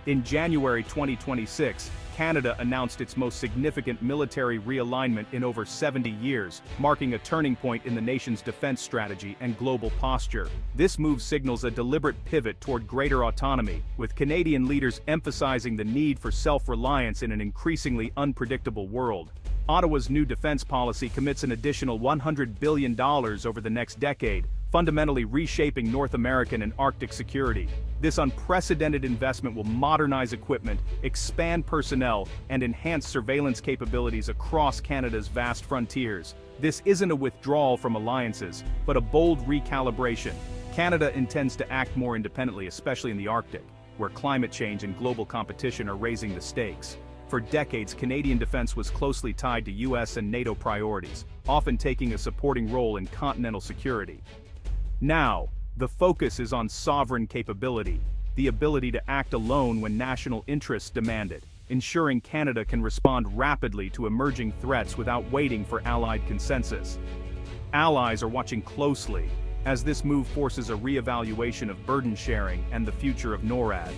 In January 2026, Canada announced its most significant military realignment in over 70 years, marking a turning point in the nation's defense strategy and global posture. This move signals a deliberate pivot toward greater autonomy, with Canadian leaders emphasizing the need for self-reliance in an increasingly unpredictable world. Ottawa's new defense policy commits an additional $100 billion over the next decade, fundamentally reshaping North American and Arctic security. This unprecedented investment will modernize equipment, expand personnel, and enhance surveillance capabilities across Canada's vast frontiers. This isn't a withdrawal from alliances, but a bold recalibration. Canada intends to act more independently, especially in the Arctic, where climate change and global competition are raising the stakes. For decades, Canadian defense was closely tied to US and NATO priorities, often taking a supporting role in continental security. Now, the focus is on sovereign capability, the ability to act alone when national interests demand it, ensuring Canada can respond rapidly to emerging threats without waiting for allied consensus. Allies are watching closely, as this move forces a re-evaluation of burden sharing and the future of NORAD.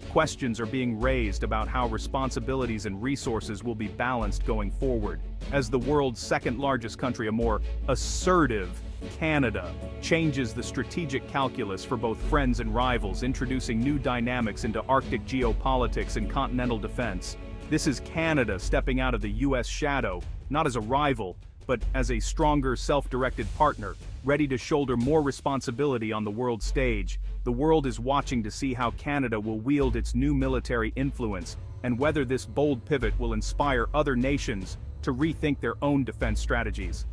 Questions are being raised about how responsibilities and resources will be balanced going forward, as the world's second-largest country, a more assertive Canada, changes the strategic calculus for both friends and rivals, introducing new dynamics into Arctic geopolitics and continental defense. This is Canada stepping out of the US shadow, not as a rival, but as a stronger, self-directed partner, ready to shoulder more responsibility on the world stage. The world is watching to see how Canada will wield its new military influence, and whether this bold pivot will inspire other nations to rethink their own defense strategies.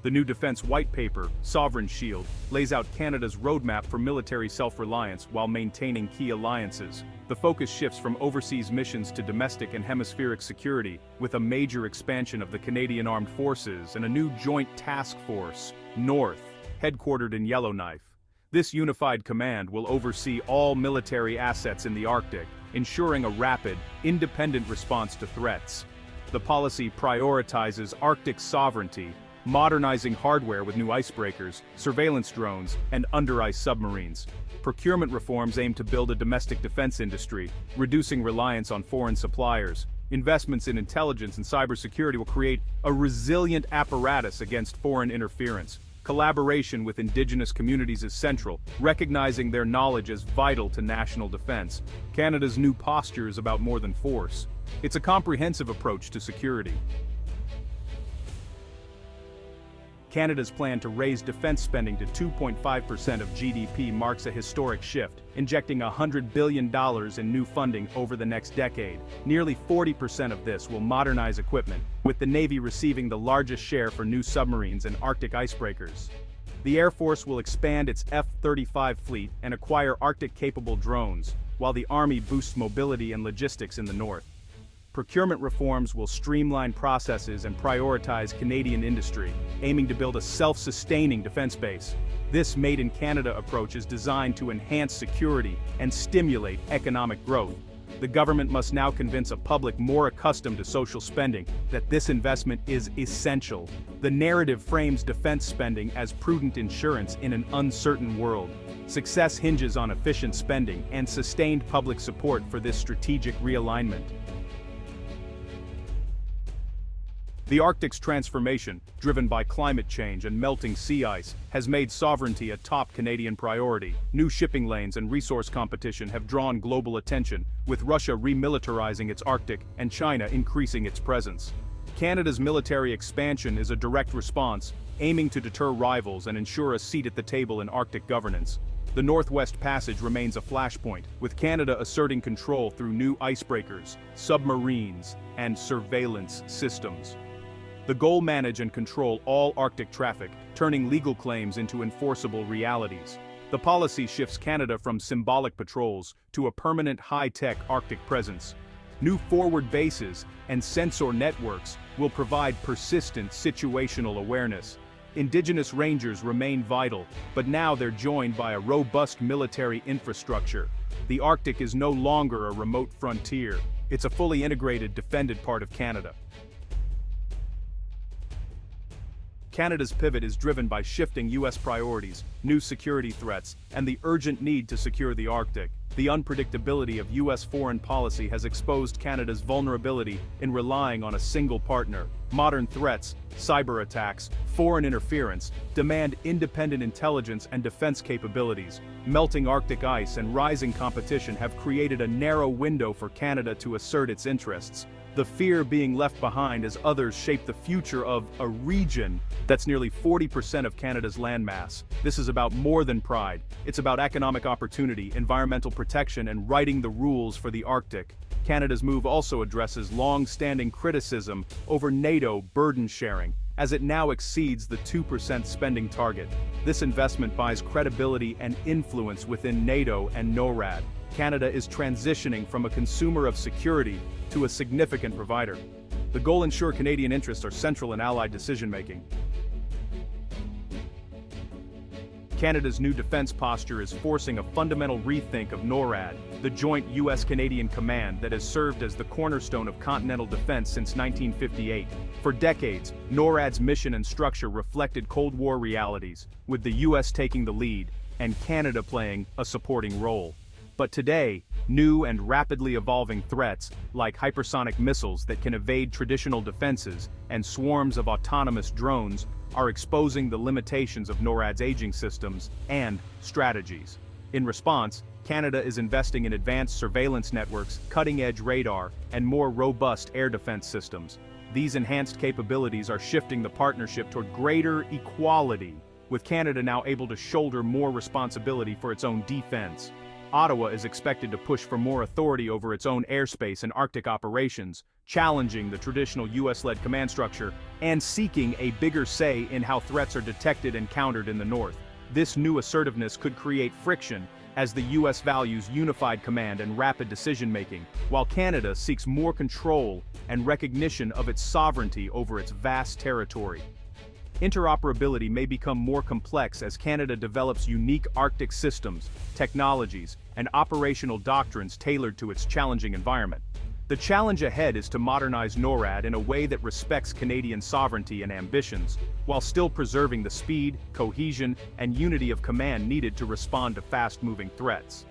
The new Defense White Paper, Sovereign Shield, lays out Canada's roadmap for military self-reliance while maintaining key alliances. The focus shifts from overseas missions to domestic and hemispheric security, with a major expansion of the Canadian Armed Forces and a new Joint Task Force, North, headquartered in Yellowknife. This unified command will oversee all military assets in the Arctic, ensuring a rapid, independent response to threats. The policy prioritizes Arctic sovereignty, modernizing hardware with new icebreakers, surveillance drones, and under-ice submarines. Procurement reforms aim to build a domestic defense industry, reducing reliance on foreign suppliers. Investments in intelligence and cybersecurity will create a resilient apparatus against foreign interference. Collaboration with Indigenous communities is central, recognizing their knowledge as vital to national defense. Canada's new posture is about more than force. It's a comprehensive approach to security. Canada's plan to raise defense spending to 2.5% of GDP marks a historic shift, injecting $100 billion in new funding over the next decade. Nearly 40% of this will modernize equipment, with the Navy receiving the largest share for new submarines and Arctic icebreakers. The Air Force will expand its F-35 fleet and acquire Arctic-capable drones, while the Army boosts mobility and logistics in the north. Procurement reforms will streamline processes and prioritize Canadian industry, aiming to build a self-sustaining defense base. This Made in Canada approach is designed to enhance security and stimulate economic growth. The government must now convince a public more accustomed to social spending that this investment is essential. The narrative frames defense spending as prudent insurance in an uncertain world. Success hinges on efficient spending and sustained public support for this strategic realignment. The Arctic's transformation, driven by climate change and melting sea ice, has made sovereignty a top Canadian priority. New shipping lanes and resource competition have drawn global attention, with Russia remilitarizing its Arctic and China increasing its presence. Canada's military expansion is a direct response, aiming to deter rivals and ensure a seat at the table in Arctic governance. The Northwest Passage remains a flashpoint, with Canada asserting control through new icebreakers, submarines, and surveillance systems. The goal: manage and control all Arctic traffic, turning legal claims into enforceable realities. The policy shifts Canada from symbolic patrols to a permanent high-tech Arctic presence. New forward bases and sensor networks will provide persistent situational awareness. Indigenous rangers remain vital, but now they're joined by a robust military infrastructure. The Arctic is no longer a remote frontier. It's a fully integrated, defended part of Canada. Canada's pivot is driven by shifting U.S. priorities, new security threats, and the urgent need to secure the Arctic. The unpredictability of U.S. foreign policy has exposed Canada's vulnerability in relying on a single partner. Modern threats, cyber attacks, foreign interference, demand independent intelligence and defense capabilities. Melting Arctic ice and rising competition have created a narrow window for Canada to assert its interests. The fear being left behind as others shape the future of a region that's nearly 40% of Canada's landmass. This is about more than pride. It's about economic opportunity, environmental protection, and writing the rules for the Arctic. Canada's move also addresses long-standing criticism over NATO burden sharing, as it now exceeds the 2% spending target. This investment buys credibility and influence within NATO and NORAD. Canada is transitioning from a consumer of security to a significant provider. The goal ensures Canadian interests are central in Allied decision-making. Canada's new defense posture is forcing a fundamental rethink of NORAD, the joint US-Canadian command that has served as the cornerstone of continental defense since 1958. For decades, NORAD's mission and structure reflected Cold War realities, with the US taking the lead and Canada playing a supporting role. But today, new and rapidly evolving threats, like hypersonic missiles that can evade traditional defenses and swarms of autonomous drones, are exposing the limitations of NORAD's aging systems and strategies. In response, Canada is investing in advanced surveillance networks, cutting-edge radar, and more robust air defense systems. These enhanced capabilities are shifting the partnership toward greater equality, with Canada now able to shoulder more responsibility for its own defense. Ottawa is expected to push for more authority over its own airspace and Arctic operations, challenging the traditional US-led command structure and seeking a bigger say in how threats are detected and countered in the North. This new assertiveness could create friction as the US values unified command and rapid decision-making, while Canada seeks more control and recognition of its sovereignty over its vast territory. Interoperability may become more complex as Canada develops unique Arctic systems, technologies, and operational doctrines tailored to its challenging environment. The challenge ahead is to modernize NORAD in a way that respects Canadian sovereignty and ambitions, while still preserving the speed, cohesion, and unity of command needed to respond to fast-moving threats.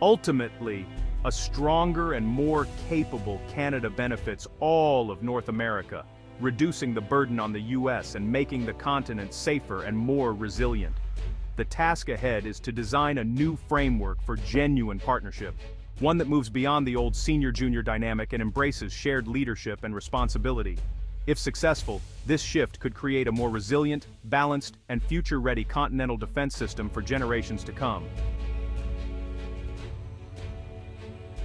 Ultimately, a stronger and more capable Canada benefits all of North America, reducing the burden on the US and making the continent safer and more resilient. The task ahead is to design a new framework for genuine partnership, one that moves beyond the old senior-junior dynamic and embraces shared leadership and responsibility. If successful, this shift could create a more resilient, balanced, and future-ready continental defense system for generations to come.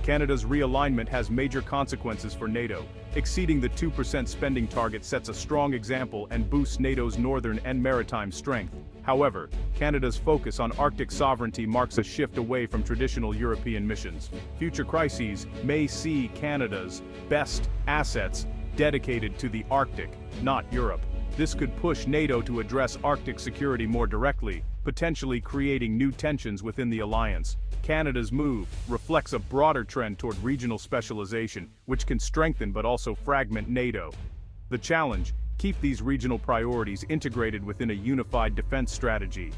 Canada's realignment has major consequences for NATO. Exceeding the 2% spending target sets a strong example and boosts NATO's northern and maritime strength. However, Canada's focus on Arctic sovereignty marks a shift away from traditional European missions. Future crises may see Canada's best assets dedicated to the Arctic, not Europe. This could push NATO to address Arctic security more directly, potentially creating new tensions within the alliance. Canada's move reflects a broader trend toward regional specialization, which can strengthen but also fragment NATO. The challenge: keep these regional priorities integrated within a unified defense strategy.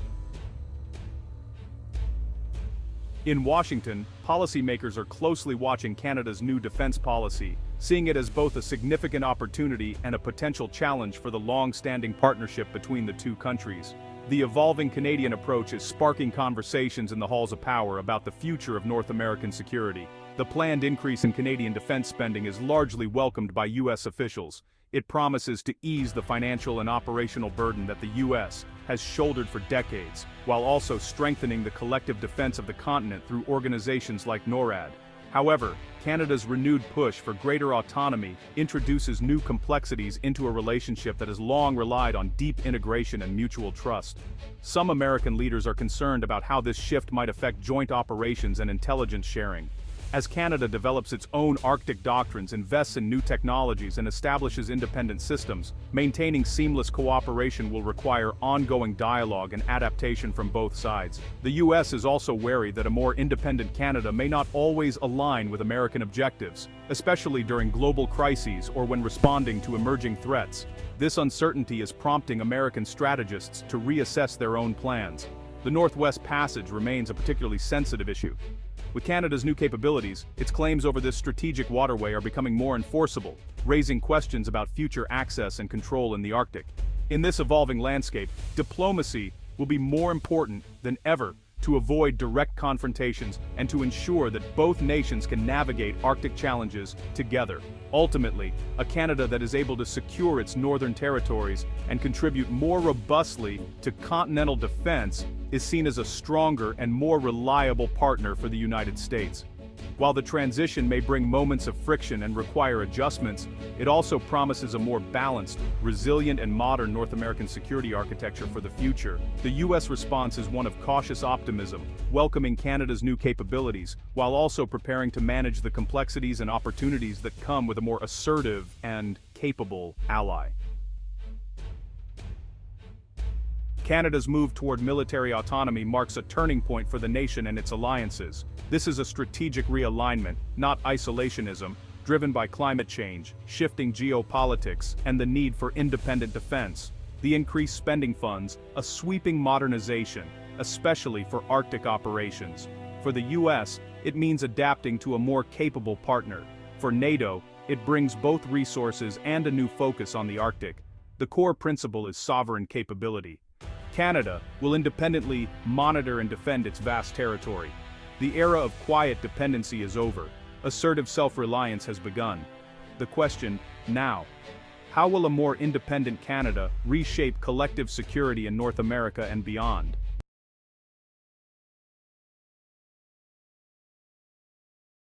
In Washington, policymakers are closely watching Canada's new defense policy, seeing it as both a significant opportunity and a potential challenge for the long-standing partnership between the two countries. The evolving Canadian approach is sparking conversations in the halls of power about the future of North American security. The planned increase in Canadian defense spending is largely welcomed by U.S. officials. It promises to ease the financial and operational burden that the U.S. has shouldered for decades, while also strengthening the collective defense of the continent through organizations like NORAD. However, Canada's renewed push for greater autonomy introduces new complexities into a relationship that has long relied on deep integration and mutual trust. Some American leaders are concerned about how this shift might affect joint operations and intelligence sharing. As Canada develops its own Arctic doctrines, invests in new technologies, and establishes independent systems, maintaining seamless cooperation will require ongoing dialogue and adaptation from both sides. The US is also wary that a more independent Canada may not always align with American objectives, especially during global crises or when responding to emerging threats. This uncertainty is prompting American strategists to reassess their own plans. The Northwest Passage remains a particularly sensitive issue. With Canada's new capabilities, its claims over this strategic waterway are becoming more enforceable, raising questions about future access and control in the Arctic. In this evolving landscape, diplomacy will be more important than ever to avoid direct confrontations and to ensure that both nations can navigate Arctic challenges together. Ultimately, a Canada that is able to secure its northern territories and contribute more robustly to continental defense is seen as a stronger and more reliable partner for the United States. While the transition may bring moments of friction and require adjustments, it also promises a more balanced, resilient, and modern North American security architecture for the future. The U.S. response is one of cautious optimism, welcoming Canada's new capabilities, while also preparing to manage the complexities and opportunities that come with a more assertive and capable ally. Canada's move toward military autonomy marks a turning point for the nation and its alliances. This is a strategic realignment, not isolationism, driven by climate change, shifting geopolitics, and the need for independent defense. The increased spending funds, a sweeping modernization, especially for Arctic operations. For the US, it means adapting to a more capable partner. For NATO, it brings both resources and a new focus on the Arctic. The core principle is sovereign capability. Canada will independently monitor and defend its vast territory. The era of quiet dependency is over. Assertive self-reliance has begun. The question, now, how will a more independent Canada reshape collective security in North America and beyond?